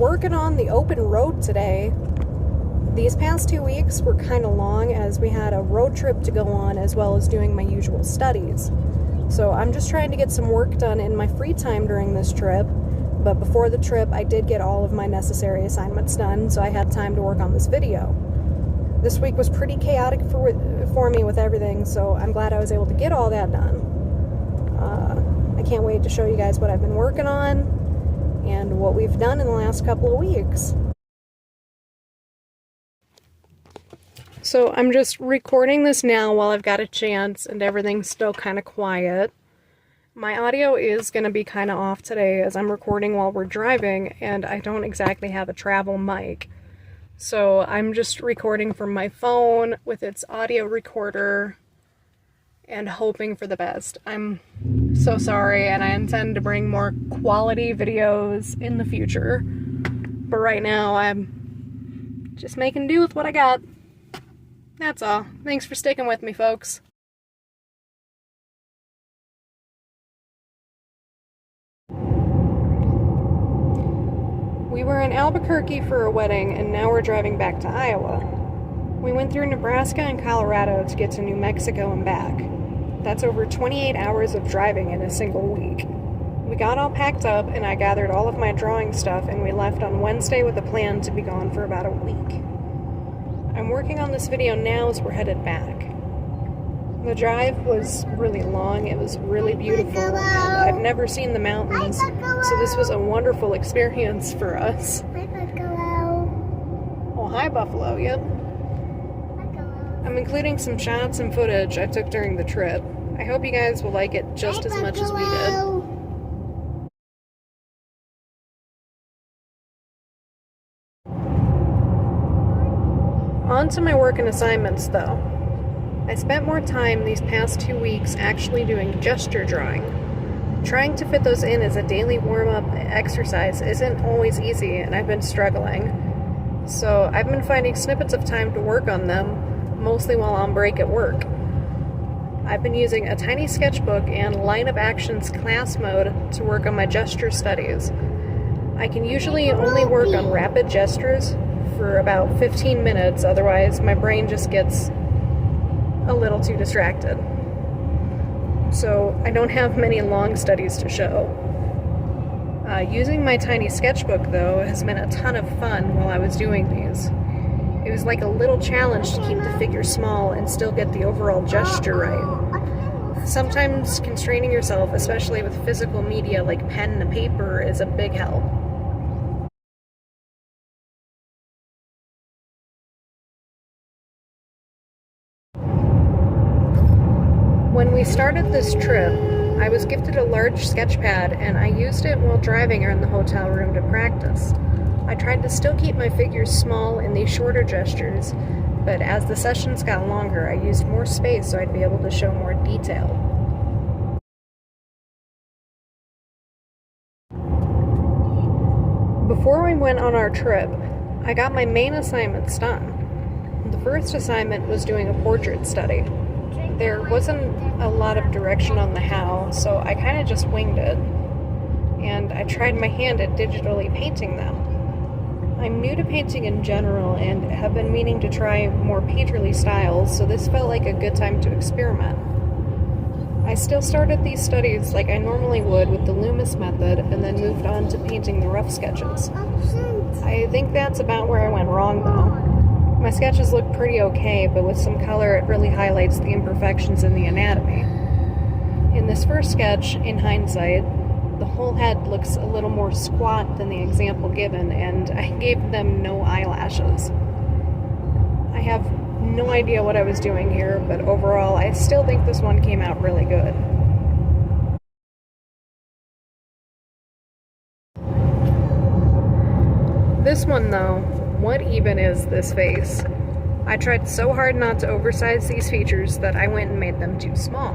working on the open road today. These past 2 weeks were kind of long as we had a road trip to go on as well as doing my usual studies. So I'm just trying to get some work done in my free time during this trip. But before the trip, I did get all of my necessary assignments done, so I had time to work on this video. This week was pretty chaotic for me with everything, so I'm glad I was able to get all that done. I can't wait to show you guys what I've been working on and what we've done in the last couple of weeks. So I'm just recording this now while I've got a chance and everything's still kind of quiet. My audio is going to be kind of off today as I'm recording while we're driving and I don't exactly have a travel mic. So I'm just recording from my phone with its audio recorder and hoping for the best. I'm so sorry, and I intend to bring more quality videos in the future. But right now I'm just making do with what I got. That's all. Thanks for sticking with me, folks. We were in Albuquerque for a wedding, and now we're driving back to Iowa. We went through Nebraska and Colorado to get to New Mexico and back. That's over 28 hours of driving in a single week. We got all packed up, and I gathered all of my drawing stuff, and we left on Wednesday with a plan to be gone for about a week. I'm working on this video now as we're headed back. The drive was really long, it was really beautiful, and I've never seen the mountains, so this was a wonderful experience for us. Hi, Buffalo. Oh, hi, Buffalo, yep. I'm including some shots and footage I took during the trip. I hope you guys will like it just as much as we did. On to my work and assignments, though. I spent more time these past 2 weeks actually doing gesture drawing. Trying to fit those in as a daily warm-up exercise isn't always easy, and I've been struggling. So I've been finding snippets of time to work on them, mostly while on break at work. I've been using a tiny sketchbook and Line of Actions class mode to work on my gesture studies. I can usually only work on rapid gestures for about 15 minutes, otherwise my brain just gets a little too distracted. So I don't have many long studies to show. Using my tiny sketchbook, though, has been a ton of fun while I was doing these. It was like a little challenge to keep the figure small and still get the overall gesture right. Sometimes constraining yourself, especially with physical media like pen and paper, is a big help. When we started this trip, I was gifted a large sketch pad and I used it while driving around the hotel room to practice. I tried to still keep my figures small in these shorter gestures, but as the sessions got longer, I used more space so I'd be able to show more detail. Before we went on our trip, I got my main assignments done. The first assignment was doing a portrait study. There wasn't a lot of direction on the how, so I kind of just winged it. And I tried my hand at digitally painting them. I'm new to painting in general and have been meaning to try more painterly styles, so this felt like a good time to experiment. I still started these studies like I normally would with the Loomis method and then moved on to painting the rough sketches. I think that's about where I went wrong, though. My sketches look pretty okay, but with some color it really highlights the imperfections in the anatomy. In this first sketch, in hindsight, the whole head looks a little more squat than the example given, and I gave them no eyelashes. I have no idea what I was doing here, but overall I still think this one came out really good. This one, though, what even is this face? I tried so hard not to oversize these features that I went and made them too small.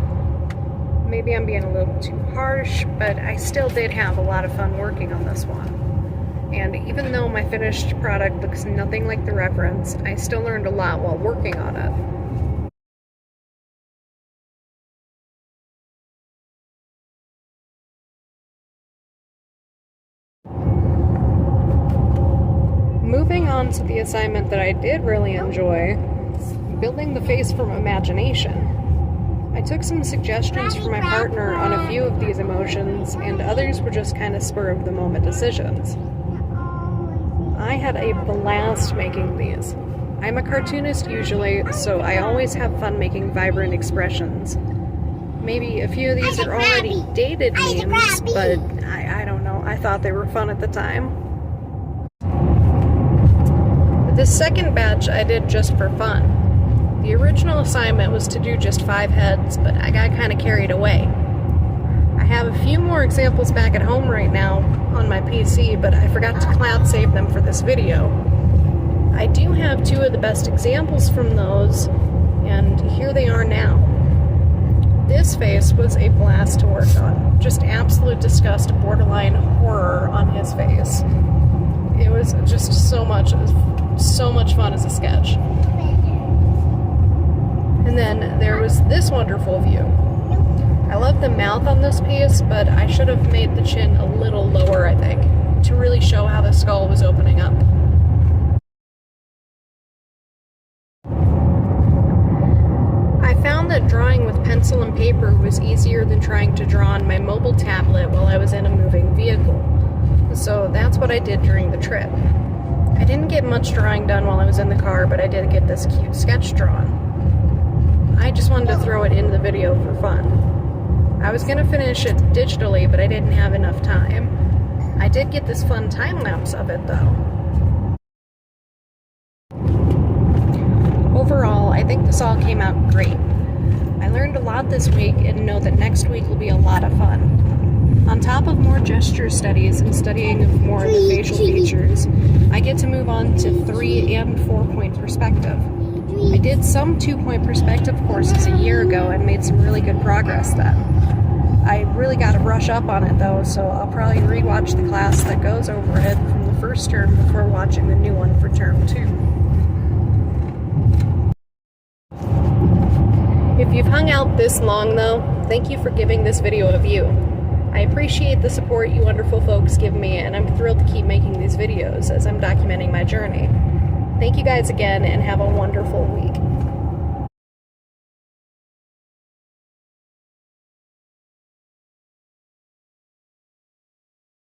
Maybe I'm being a little too harsh, but I still did have a lot of fun working on this one. And even though my finished product looks nothing like the reference, I still learned a lot while working on it. moving on to the assignment that I did really enjoy, building the face from imagination. I took some suggestions from my partner on a few of these emotions, and others were just kind of spur of the moment decisions. I had a blast making these. I'm a cartoonist usually, so I always have fun making vibrant expressions. Maybe a few of these are already dated memes, but I don't know. I thought they were fun at the time. This second batch I did just for fun. The original assignment was to do just 5 heads, but I got kind of carried away. I have a few more examples back at home right now on my PC, but I forgot to cloud save them for this video. I do have 2 of the best examples from those, and here they are now. This face was a blast to work on. Just absolute disgust, borderline horror on his face. It was just so much fun as a sketch. And then there was this wonderful view. I love the mouth on this piece, but I should have made the chin a little lower, I think, to really show how the skull was opening up. I found that drawing with pencil and paper was easier than trying to draw on my mobile tablet while I was in a moving vehicle. So that's what I did during the trip. I didn't get much drawing done while I was in the car, but I did get this cute sketch drawn. I just wanted to throw it in the video for fun. I was going to finish it digitally, but I didn't have enough time. I did get this fun time-lapse of it, though. Overall, I think this all came out great. I learned a lot this week and know that next week will be a lot of fun. On top of more gesture studies and studying of more of the facial features, I get to move on to 3- and 4-point perspective. I did some 2-point perspective courses a year ago and made some really good progress then. I really got to brush up on it though, so I'll probably rewatch the class that goes over it from the first term before watching the new one for term 2. If you've hung out this long though, thank you for giving this video a view. I appreciate the support you wonderful folks give me, and I'm thrilled to keep making these videos as I'm documenting my journey. Thank you guys again, and have a wonderful week.